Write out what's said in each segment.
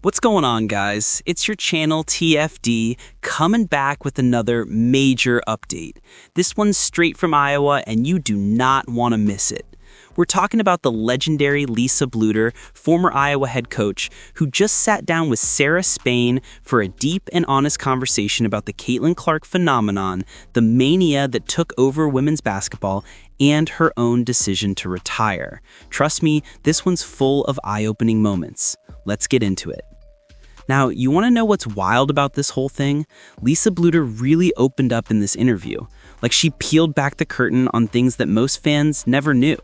What's going on, guys? It's your channel TFD coming back with another major update. This one's straight from Iowa and you do not want to miss it. We're talking about the legendary Lisa Bluder, former Iowa head coach, who just sat down with Sarah Spain for a deep and honest conversation about the Caitlin Clark phenomenon, the mania that took over women's basketball, and her own decision to retire. Trust me, this one's full of eye-opening moments. Let's get into it. Now, you want to know what's wild about this whole thing? Lisa Bluder really opened up in this interview. Like, she peeled back the curtain on things that most fans never knew.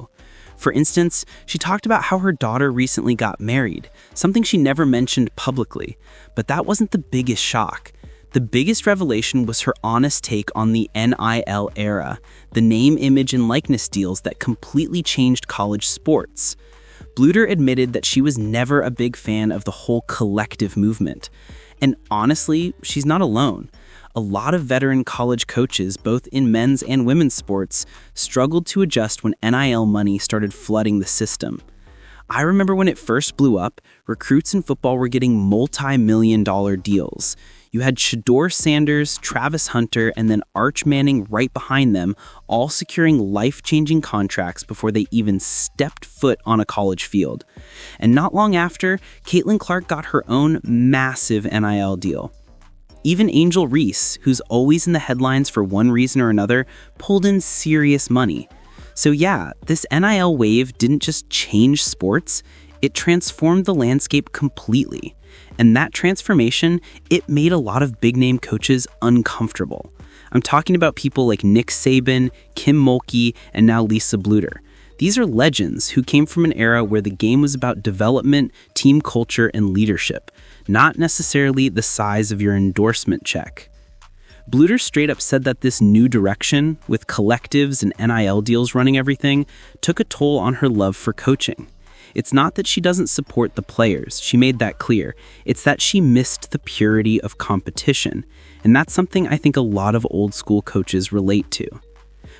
For instance, she talked about how her daughter recently got married, something she never mentioned publicly. But that wasn't the biggest shock. The biggest revelation was her honest take on the NIL era, the name, image, and likeness deals that completely changed college sports. Bluder admitted that she was never a big fan of the whole collective movement. And honestly, she's not alone. A lot of veteran college coaches, both in men's and women's sports, struggled to adjust when NIL money started flooding the system. I remember when it first blew up, recruits in football were getting multi-million-dollar deals. You had Shedeur Sanders, Travis Hunter, and then Arch Manning right behind them, all securing life-changing contracts before they even stepped foot on a college field. And not long after, Caitlin Clark got her own massive NIL deal. Even Angel Reese, who's always in the headlines for one reason or another, pulled in serious money. So yeah, this NIL wave didn't just change sports, it transformed the landscape completely. And that transformation, it made a lot of big-name coaches uncomfortable. I'm talking about people like Nick Saban, kimmulkey, and now Lisa Bluder. These are legends who came from an era where the game was about development, team culture, and leadership, not necessarily the size of your endorsement check. Bluder straight up said that this new direction, with collectives and NIL deals running everything, took a toll on her love for coaching. It's not that she doesn't support the players, she made that clear. It's that she missed the purity of competition. And that's something I think a lot of old school coaches relate to.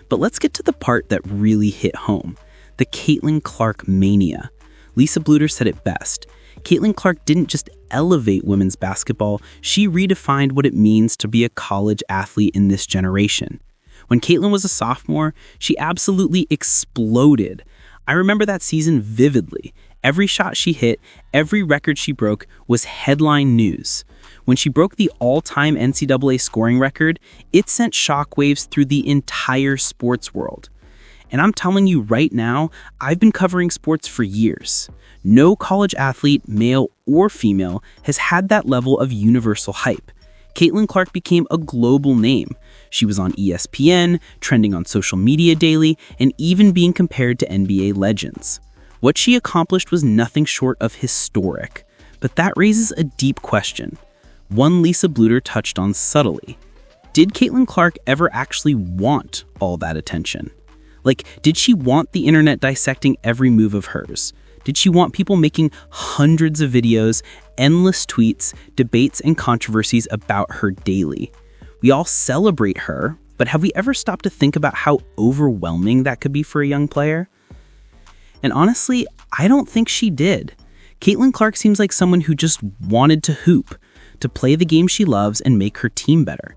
But let's get to the part that really hit home. The Caitlin Clark mania. Lisa Bluder said it best. Caitlin Clark didn't just elevate women's basketball, she redefined what it means to be a college athlete in this generation. When Caitlin was a sophomore, she absolutely exploded. I remember that season vividly. Every shot she hit, every record she broke was headline news. When she broke the all-time NCAA scoring record, it sent shockwaves through the entire sports world. And I'm telling you right now, I've been covering sports for years. No college athlete, male or female, has had that level of universal hype. Caitlin Clark became a global name. She was on ESPN, trending on social media daily, and even being compared to NBA legends. What she accomplished was nothing short of historic. But that raises a deep question. One Lisa Bluder touched on subtly. Did Caitlin Clark ever actually want all that attention? Like, did she want the internet dissecting every move of hers? Did she want people making hundreds of videos, endless tweets, debates, and controversies about her daily? We all celebrate her, but have we ever stopped to think about how overwhelming that could be for a young player? And honestly, I don't think she did. Caitlin Clark seems like someone who just wanted to hoop, to play the game she loves and make her team better.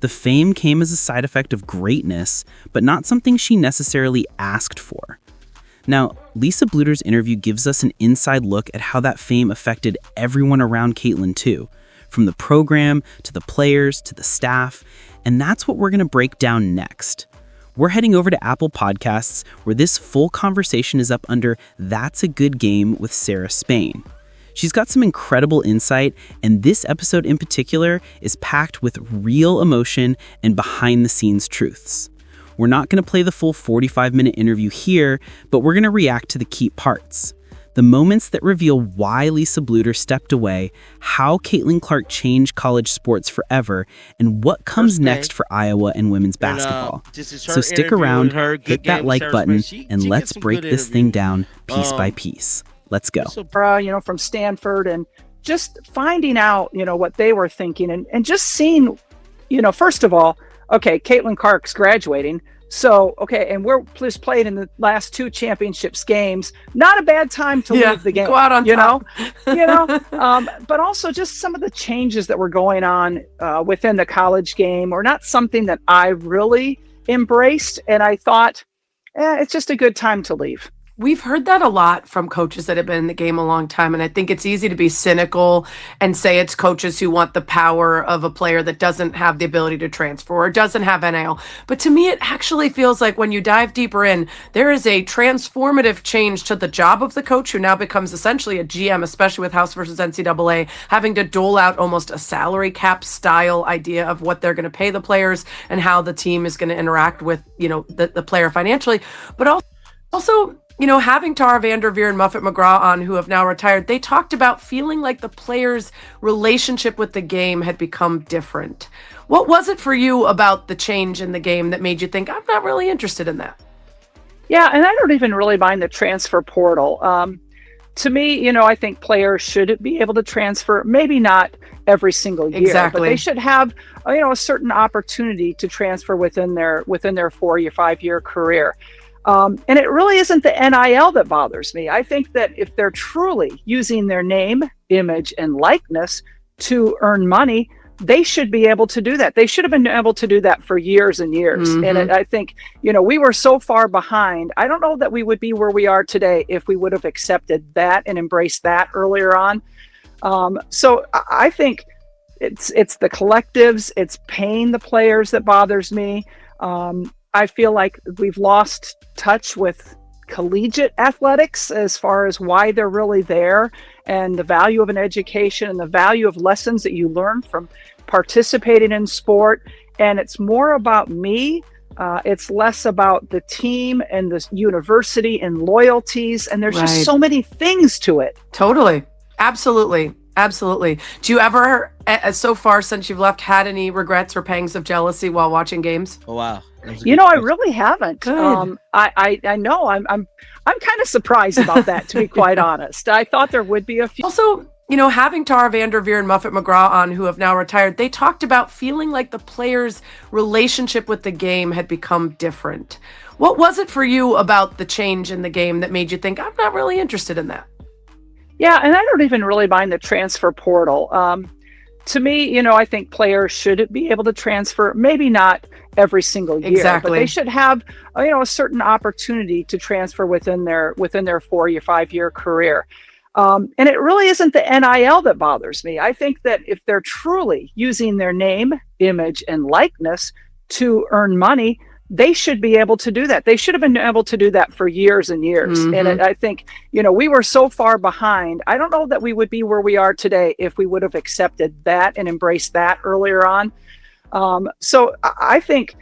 The fame came as a side effect of greatness, but not something she necessarily asked for. Now, Lisa Bluder's interview gives us an inside look at how that fame affected everyone around Caitlin too, from the program to the players to the staff, and that's what we're going to break down next. We're heading over to Apple Podcasts, where this full conversation is up under That's a Good Game with Sarah Spain. She's got some incredible insight, and this episode in particular is packed with real emotion and behind-the-scenes truths. We're not going to play the full 45-minute interview here, but we're going to react to the key parts. The moments that reveal why Lisa Bluder stepped away, how Caitlin Clark changed college sports forever, and what comes next for Iowa and women's basketball. So stick around, hit that like button, and let's break this thing down piece by piece. Let's go. From Stanford, and just finding out, what they were thinking, and just seeing, first of all, okay, Caitlin Clark's graduating, So, okay, and we're just played in the last two championships games. Not a bad time to leave the game. Go out on top. But also just some of the changes that were going on within the college game are not something that I really embraced. And I thought, it's just a good time to leave. We've heard that a lot from coaches that have been in the game a long time, and I think it's easy to be cynical and say it's coaches who want the power of a player that doesn't have the ability to transfer or doesn't have NIL. But to me, it actually feels like when you dive deeper in, there is a transformative change to the job of the coach who now becomes essentially a GM, especially with House versus NCAA, having to dole out almost a salary cap style idea of what they're going to pay the players and how the team is going to interact with, the player financially. But also, having Tara Vanderveer and Muffet McGraw on, who have now retired, they talked about feeling like the players' relationship with the game had become different. What was it for you about the change in the game that made you think, I'm not really interested in that? Yeah, and I don't even really mind the transfer portal. To me, I think players should be able to transfer, maybe not every single year, Exactly. but they should have, a certain opportunity to transfer within their 4 or 5 year career. And it really isn't the NIL that bothers me. I think that if they're truly using their name, image, and likeness to earn money, they should be able to do that. They should have been able to do that for years and years. Mm-hmm. And I think, we were so far behind. I don't know that we would be where we are today if we would have accepted that and embraced that earlier on. So I think it's the collectives, it's paying the players that bothers me. I feel like we've lost touch with collegiate athletics as far as why they're really there and the value of an education and the value of lessons that you learn from participating in sport. And it's more about me. It's less about the team and the university and loyalties. And there's just so many things to it. Totally. Absolutely. Do you ever, so far since you've left, had any regrets or pangs of jealousy while watching games? Oh, wow. I really haven't. Good. I know I'm kind of surprised about that, to be quite honest. I thought there would be a few. Also, having Tara Vanderveer and Muffet McGraw on, who have now retired, they talked about feeling like the players' relationship with the game had become different. What was it for you about the change in the game that made you think, I'm not really interested in that? Yeah, and I don't even really mind the transfer portal. To me, I think players should be able to transfer, maybe not every single year, Exactly. but they should have, a certain opportunity to transfer within their 4 or 5 year career. And it really isn't the NIL that bothers me. I think that if they're truly using their name, image, and likeness to earn money, they should be able to do that. They should have been able to do that for years and years. Mm-hmm. And I think, we were so far behind. I don't know that we would be where we are today if we would have accepted that and embraced that earlier on. So I think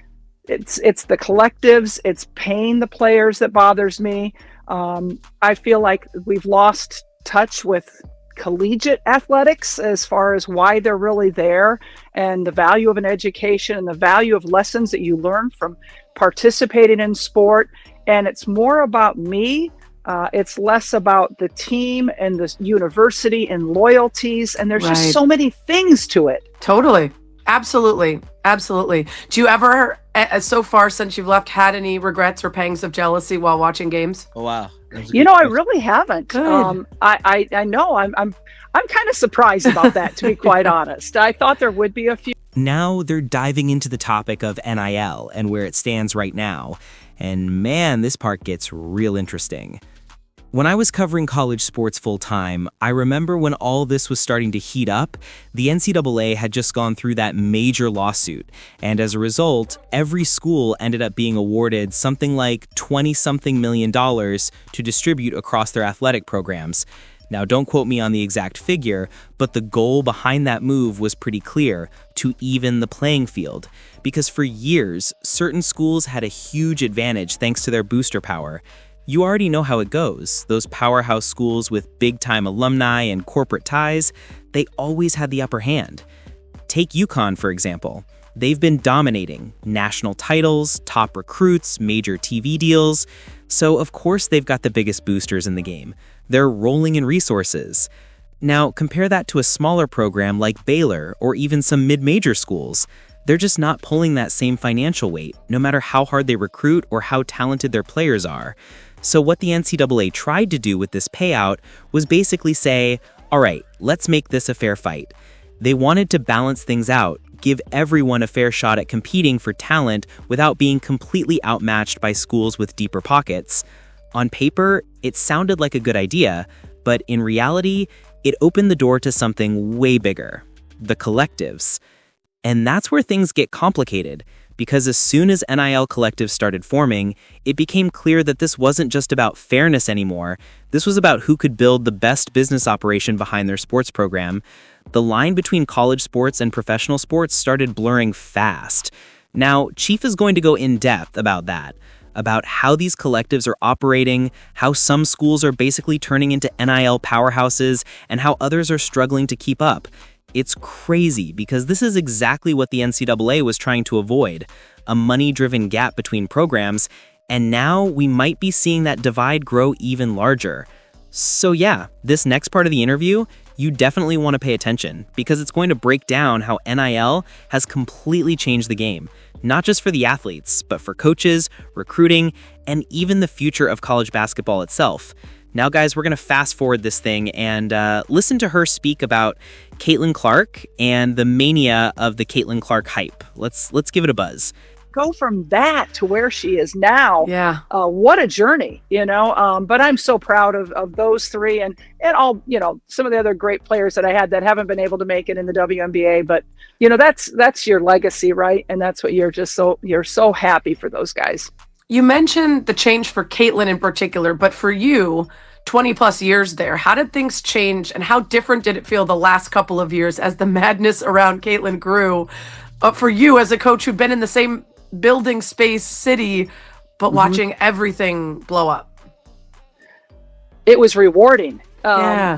it's the collectives, it's paying the players that bothers me. I feel like we've lost touch with collegiate athletics as far as why they're really there and the value of an education and the value of lessons that you learn from participating in sport. And it's more about me. It's less about the team and the university and loyalties. And there's just so many things to it. Totally. Absolutely. Do you ever, so far since you've left, had any regrets or pangs of jealousy while watching games? Oh, wow. I really haven't. Good. I know I'm kind of surprised about that, to be quite honest. I thought there would be a few. Now they're diving into the topic of NIL and where it stands right now. And man, this part gets real interesting. When I was covering college sports full-time, I remember when all this was starting to heat up, the NCAA had just gone through that major lawsuit, and as a result, every school ended up being awarded something like $20-something million to distribute across their athletic programs. Now, don't quote me on the exact figure, but the goal behind that move was pretty clear: to even the playing field. Because for years, certain schools had a huge advantage thanks to their booster power. You already know how it goes. Those powerhouse schools with big-time alumni and corporate ties, they always had the upper hand. Take UConn, for example. They've been dominating national titles, top recruits, major TV deals. So, of course, they've got the biggest boosters in the game. They're rolling in resources. Now, compare that to a smaller program like Baylor or even some mid-major schools. They're just not pulling that same financial weight, no matter how hard they recruit or how talented their players are. So what the NCAA tried to do with this payout was basically say, all right, let's make this a fair fight. They wanted to balance things out, give everyone a fair shot at competing for talent without being completely outmatched by schools with deeper pockets. On paper, it sounded like a good idea, but in reality, it opened the door to something way bigger, the collectives. And that's where things get complicated, because as soon as NIL collectives started forming, it became clear that this wasn't just about fairness anymore. This was about who could build the best business operation behind their sports program. The line between college sports and professional sports started blurring fast. Now, Chief is going to go in depth about that, about how these collectives are operating, how some schools are basically turning into NIL powerhouses, and how others are struggling to keep up. It's crazy because this is exactly what the NCAA was trying to avoid, a money-driven gap between programs, and now we might be seeing that divide grow even larger. So yeah, this next part of the interview, you definitely want to pay attention because it's going to break down how NIL has completely changed the game, not just for the athletes, but for coaches, recruiting, and even the future of college basketball itself. Now, guys, we're going to fast forward this thing and listen to her speak about Caitlin Clark and the mania of the Caitlin Clark hype. Let's give it a buzz. Go from that to where she is now. Yeah. What a journey, but I'm so proud of those three and all, some of the other great players that I had that haven't been able to make it in the WNBA, but that's your legacy, right? And that's what you're so happy for those guys. You mentioned the change for Caitlin in particular, but for you, 20 plus years there, how did things change and how different did it feel the last couple of years as the madness around Caitlin grew? For you as a coach who'd been in the same building space city, but watching everything blow up? It was rewarding. Yeah.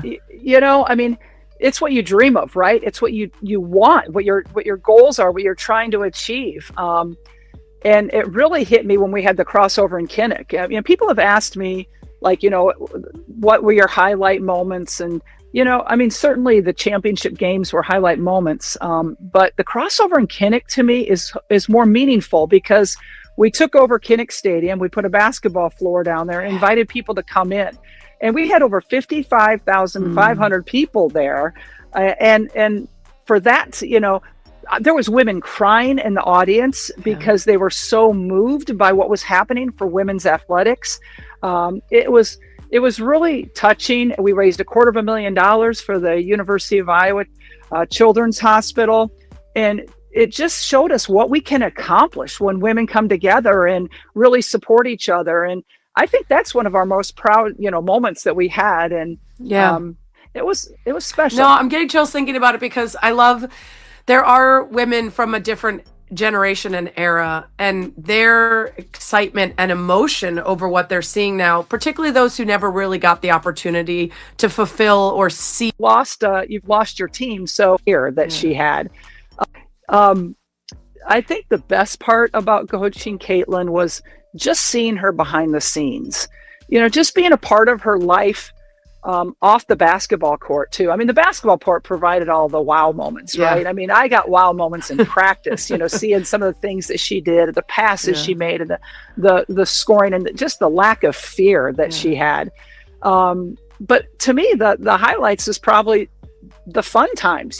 It's what you dream of, right? It's what you want, what your goals are, what you're trying to achieve. And it really hit me when we had the crossover in Kinnick. People have asked me, what were your highlight moments? And, certainly the championship games were highlight moments. But the crossover in Kinnick to me is more meaningful because we took over Kinnick Stadium. We put a basketball floor down there, invited people to come in. And we had over 55,500 people there. And for that, there was women crying in the audience because they were so moved by what was happening for women's athletics. It was really touching. We raised $250,000 for the University of Iowa Children's Hospital. And it just showed us what we can accomplish when women come together and really support each other. And I think that's one of our most proud, moments that we had. And it was special. No, I'm getting chills thinking about it because there are women from a different generation and era, and their excitement and emotion over what they're seeing now, particularly those who never really got the opportunity to fulfill or see. You've lost your team. So here that she had. I think the best part about coaching Caitlin was just seeing her behind the scenes, just being a part of her life. Off the basketball court too. The basketball court provided all the wow moments, right? I got wow moments in practice, seeing some of the things that she did, the passes she made, and the scoring, and just the lack of fear that she had. But to me, the highlights is probably the fun times,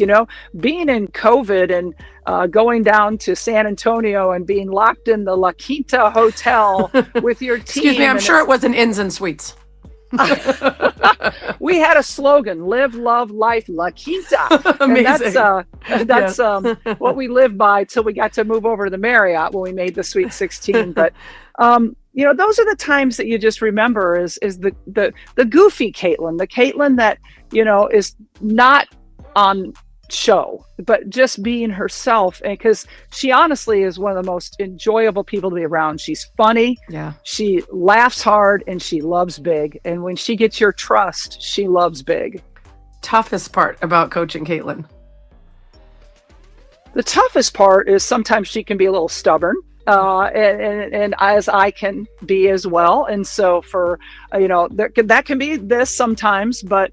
being in COVID and going down to San Antonio and being locked in the La Quinta Hotel with your team. Excuse me, I'm sure it wasn't Inns and Suites. We had a slogan: live, love, life, La Quinta. Amazing. And that's what we lived by till we got to move over to the Marriott when we made the Sweet 16. But those are the times that you just remember is the goofy Caitlin, the Caitlin that is not on show, but just being herself. And because she honestly is one of the most enjoyable people to be around. She's funny. Yeah. She laughs hard and she loves big. And when she gets your trust, she loves big. Toughest part about coaching Caitlin? The toughest part is sometimes she can be a little stubborn. And as I can be as well. And so that can be this sometimes, but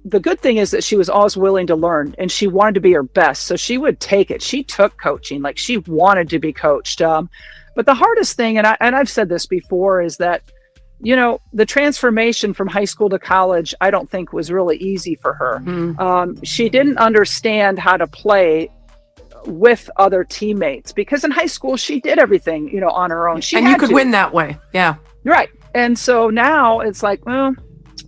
the good thing is that she was always willing to learn, and she wanted to be her best. So she would take it. She took coaching, like she wanted to be coached. But the hardest thing, and I've said this before, is that, the transformation from high school to college, I don't think was really easy for her. She didn't understand how to play with other teammates, because in high school she did everything, on her own. And you could win that way. Yeah. Right. And so now it's like, well,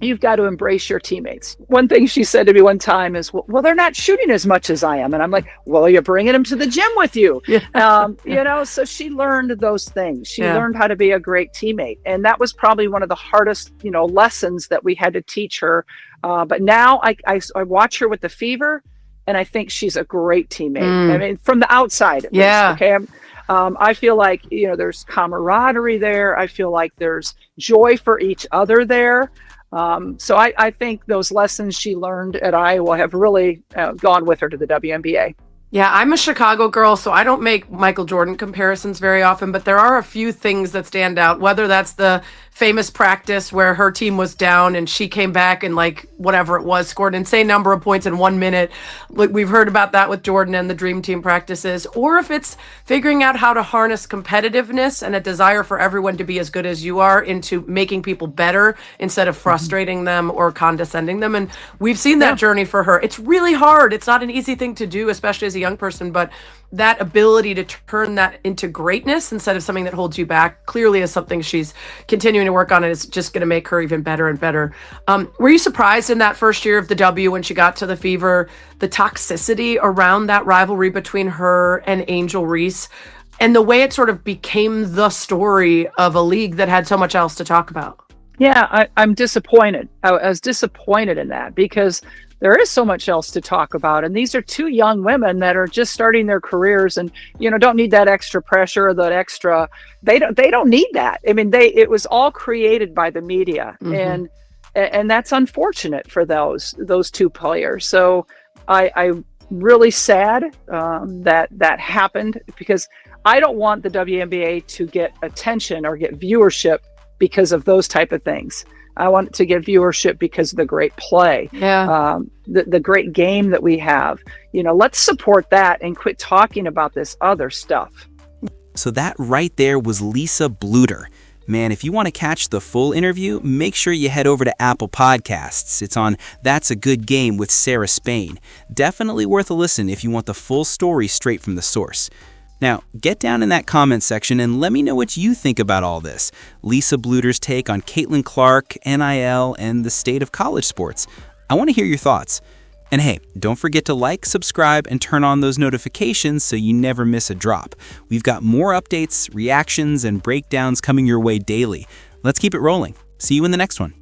you've got to embrace your teammates. One thing she said to me one time is, well, they're not shooting as much as I am. And I'm like, well, you're bringing them to the gym with you. Yeah. So she learned those things. She learned how to be a great teammate. And that was probably one of the hardest, lessons that we had to teach her. But now I watch her with the Fever, and I think she's a great teammate. I mean, from the outside, at least, okay? I feel like, there's camaraderie there. I feel like there's joy for each other there. So I think those lessons she learned at Iowa have really gone with her to the WNBA. Yeah, I'm a Chicago girl, so I don't make Michael Jordan comparisons very often, but there are a few things that stand out, whether that's the famous practice where her team was down and she came back and whatever it was, scored an insane number of points in 1 minute. We've heard about that with Jordan and the Dream Team practices, or if it's figuring out how to harness competitiveness and a desire for everyone to be as good as you are into making people better instead of frustrating them or condescending them. And we've seen that journey for her. It's really hard. It's not an easy thing to do, especially as a young person, but that ability to turn that into greatness instead of something that holds you back clearly is something she's continuing to work on, and it's just going to make her even better and better. Were you surprised in that first year of the W when she got to the Fever, the toxicity around that rivalry between her and Angel Reese and the way it sort of became the story of a league that had so much else to talk about? Yeah, I'm disappointed. I was disappointed in that, because there is so much else to talk about. And these are two young women that are just starting their careers and, don't need that extra pressure or that extra, they don't need that. I mean, it was all created by the media, and that's unfortunate for those two players. So I'm really sad that happened, because I don't want the WNBA to get attention or get viewership because of those type of things. I want it to get viewership because of the great play, the great game that we have. Let's support that and quit talking about this other stuff. So that right there was Lisa Bluder. Man, if you want to catch the full interview, make sure you head over to Apple Podcasts. It's on That's a Good Game with Sarah Spain. Definitely worth a listen if you want the full story straight from the source. Now, get down in that comment section and let me know what you think about all this. Lisa Bluder's take on Caitlin Clark, NIL, and the state of college sports. I want to hear your thoughts. And hey, don't forget to like, subscribe, and turn on those notifications so you never miss a drop. We've got more updates, reactions, and breakdowns coming your way daily. Let's keep it rolling. See you in the next one.